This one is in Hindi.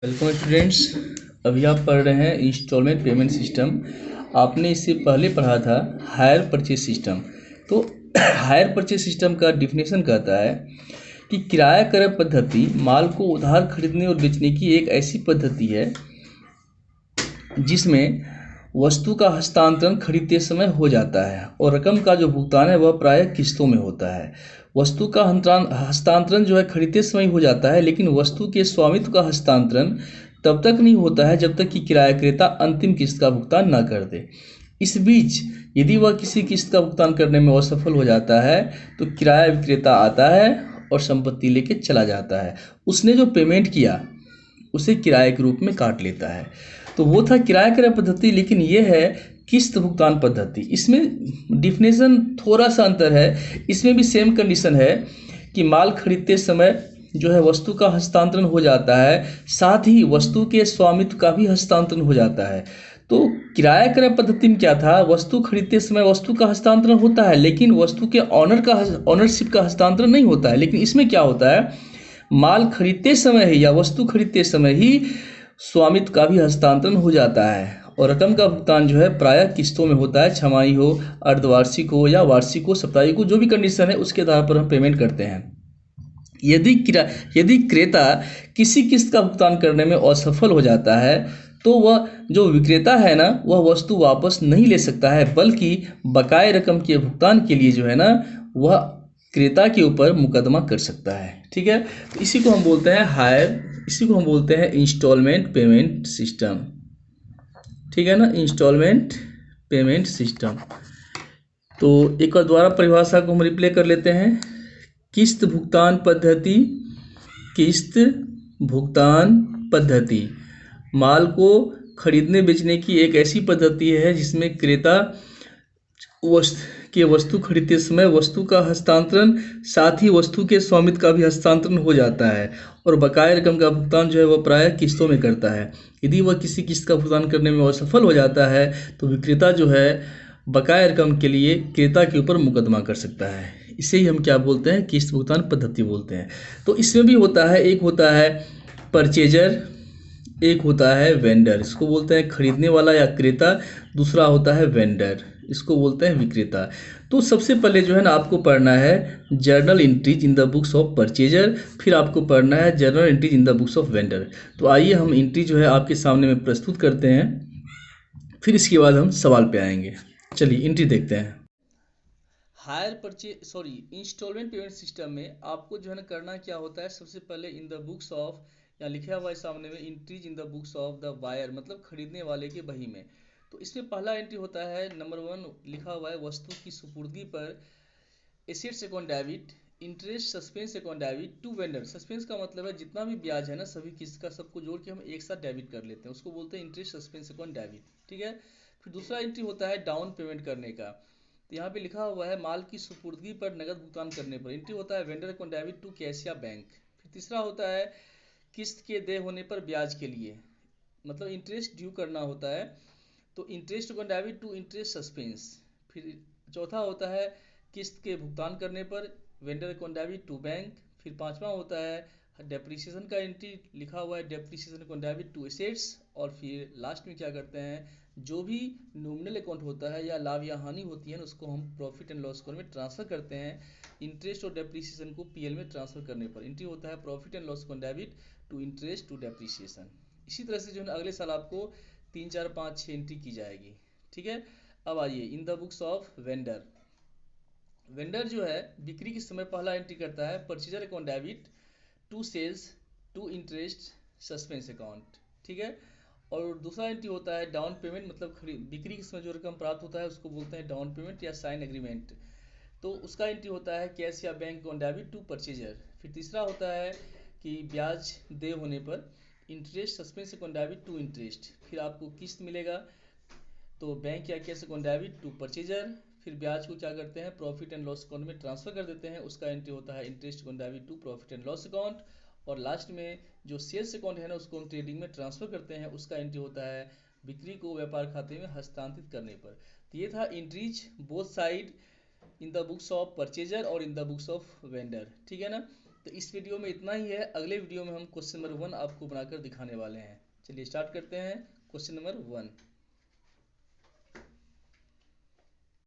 Welcome students. अभी आप पढ़ रहे हैं इंस्टॉलमेंट पेमेंट सिस्टम। आपने इससे पहले पढ़ा था हायर परचेज सिस्टम। तो हायर परचेज सिस्टम का डिफिनेशन कहता है कि किराया क्रय पद्धति माल को उधार खरीदने और बेचने की एक ऐसी पद्धति है जिसमें वस्तु का हस्तांतरण खरीदते समय हो जाता है और रकम का जो भुगतान है वह प्रायः किस्तों में होता है। वस्तु का हस्तांतरण जो है खरीदते समय हो जाता है, लेकिन वस्तु के स्वामित्व का हस्तांतरण तब तक नहीं होता है जब तक कि किराया क्रेता अंतिम किस्त का भुगतान न कर दे। इस बीच यदि वह किसी किस्त का भुगतान करने में असफल हो जाता है तो किराया विक्रेता आता है और संपत्ति लेके चला जाता है। उसने जो पेमेंट किया उसे किराए के रूप में काट लेता है। तो वो था किराया क्रय पद्धति, लेकिन ये है किस्त भुगतान पद्धति। इसमें डिफिनेशन थोड़ा सा अंतर है। इसमें भी सेम कंडीशन है कि माल खरीदते समय जो है वस्तु का हस्तांतरण हो जाता है, साथ ही वस्तु के स्वामित्व का भी हस्तांतरण हो जाता है। तो किराया क्रय पद्धति में क्या था, वस्तु खरीदते समय वस्तु का हस्तांतरण होता है लेकिन वस्तु के ऑनरशिप का हस्तांतरण नहीं होता है। लेकिन इसमें क्या होता है, माल खरीदते समय ही या वस्तु खरीदते समय ही स्वामित्व का भी हस्तांतरण हो जाता है और रकम का भुगतान जो है प्रायः किस्तों में होता है। छमाही हो, अर्धवार्षिक हो या वार्षिक हो, साप्ताहिक हो, जो भी कंडीशन है उसके आधार पर हम पेमेंट करते हैं। यदि क्रेता किसी किस्त का भुगतान करने में असफल हो जाता है तो वह जो विक्रेता है ना, वह वस्तु वापस नहीं ले सकता है, बल्कि बकाया रकम के भुगतान के लिए जो है ना वह क्रेता के ऊपर मुकदमा कर सकता है। ठीक है, तो इसी को हम बोलते हैं इंस्टॉलमेंट पेमेंट सिस्टम। ठीक है ना, इंस्टॉलमेंट पेमेंट सिस्टम। तो एक बार दोबारा परिभाषा को हम रिप्ले कर लेते हैं। किस्त भुगतान पद्धति, किस्त भुगतान पद्धति माल को खरीदने बेचने की एक ऐसी पद्धति है जिसमें क्रेता वस्तु खरीदते समय वस्तु का हस्तांतरण, साथ ही वस्तु के स्वामित्व का भी हस्तांतरण हो जाता है और बकाया रकम का भुगतान जो है वह प्रायः किस्तों में करता है। यदि वह किसी किस्त का भुगतान करने में असफल हो जाता है तो विक्रेता जो है बकाया रकम के लिए क्रेता के ऊपर मुकदमा कर सकता है। इसे ही हम क्या बोलते हैं, किस्त भुगतान पद्धति बोलते हैं। तो इसमें भी होता है, एक होता है परचेजर, एक होता है वेंडर, इसको बोलते हैं खरीदने वाला या क्रेता। दूसरा होता है वेंडर, इसको बोलते हैं विक्रेता। तो सबसे पहले जो है ना आपको पढ़ना है journal entries in the books of purchaser, फिर आपको पढ़ना है journal entries in the books of vendor. तो आइए हम एंट्री जो है आपके सामने में प्रस्तुत करते हैं, फिर इसके बाद हम सवाल पे आएंगे। चलिए एंट्री देखते हैं। इंस्टॉलमेंट पेमेंट सिस्टम में आपको जो है ना करना क्या होता है, सबसे पहले इन द बुक्स ऑफ, या लिखा हुआ है सामने में entries in the books of the buyer, मतलब खरीदने वाले की बही में। तो इसमें पहला एंट्री होता है नंबर 1, लिखा हुआ है वस्तु की सुपुर्दगी पर assets account debit, interest suspense account debit to vendor. Suspense का मतलब है जितना भी ब्याज है ना सभी किस्त का सबको जोड़ के हम एक साथ डेबिट कर लेते हैं, उसको बोलते हैं इंटरेस्ट सस्पेंस अकाउंट डेबिट। ठीक है, फिर दूसरा एंट्री होता है डाउन पेमेंट करने का। तो यहाँ पे लिखा हुआ है माल की सुपुर्दगी पर नगद भुगतान करने पर एंट्री होता है vendor account debit to cash या बैंक। फिर तीसरा होता है किस्त के देय होने पर ब्याज के लिए, मतलब इंटरेस्ट ड्यू करना होता है, तो interest account debit to interest suspense. फिर चौथा होता है किस्त के भुगतान करने पर vendor account debit to bank. फिर पांचवा होता है डेप्रिसिएशन का एंट्री, लिखा हुआ है depreciation account debit to assets. और फिर लास्ट में क्या करते हैं, जो भी नॉमिनल अकाउंट होता है या लाभ या हानि होती है ना उसको हम प्रॉफिट एंड लॉस अकाउंट में ट्रांसफर करते हैं। इंटरेस्ट और डेप्रिसिएशन को पीएल में ट्रांसफर करने पर एंट्री होता है profit and loss account debit to interest to depreciation. इसी तरह से जो है अगले साल आपको 3 4 5 6 एंट्री की जाएगी। ठीक है, अब आइए in the books of vendor. Vendor जो है बिक्री के समय पहला एंट्री करता है purchaser account debit to sales to interest suspense account. ठीक है, और दूसरा एंट्री होता है डाउन पेमेंट, मतलब बिक्री के समय जो रकम प्राप्त होता है उसको बोलते हैं डाउन पेमेंट या साइन एग्रीमेंट। तो उसका एंट्री होता है कैश या bank account debit to purchaser. फिर तीसरा होता है कि ब्याज दे होने पर interest suspense account debit to interest. फिर आपको किस्त मिलेगा तो बैंक या cash account debit to purchaser. फिर ब्याज को क्या करते हैं प्रॉफिट एंड लॉस अकाउंट में ट्रांसफर कर देते हैं, उसका एंट्री होता है interest account debit to profit and loss account. और लास्ट में जो सेल्स अकाउंट है ना उसको हम ट्रेडिंग में ट्रांसफर करते हैं, उसका एंट्री होता है बिक्री को व्यापार खाते में हस्तांतरित करने पर। तो ये था entries both side in the books of purchaser और in the books of vendor. ठीक है ना, तो इस वीडियो में इतना ही है। अगले वीडियो में हम क्वेश्चन नंबर 1 आपको बनाकर दिखाने वाले हैं। चलिए स्टार्ट करते हैं। Question number 1।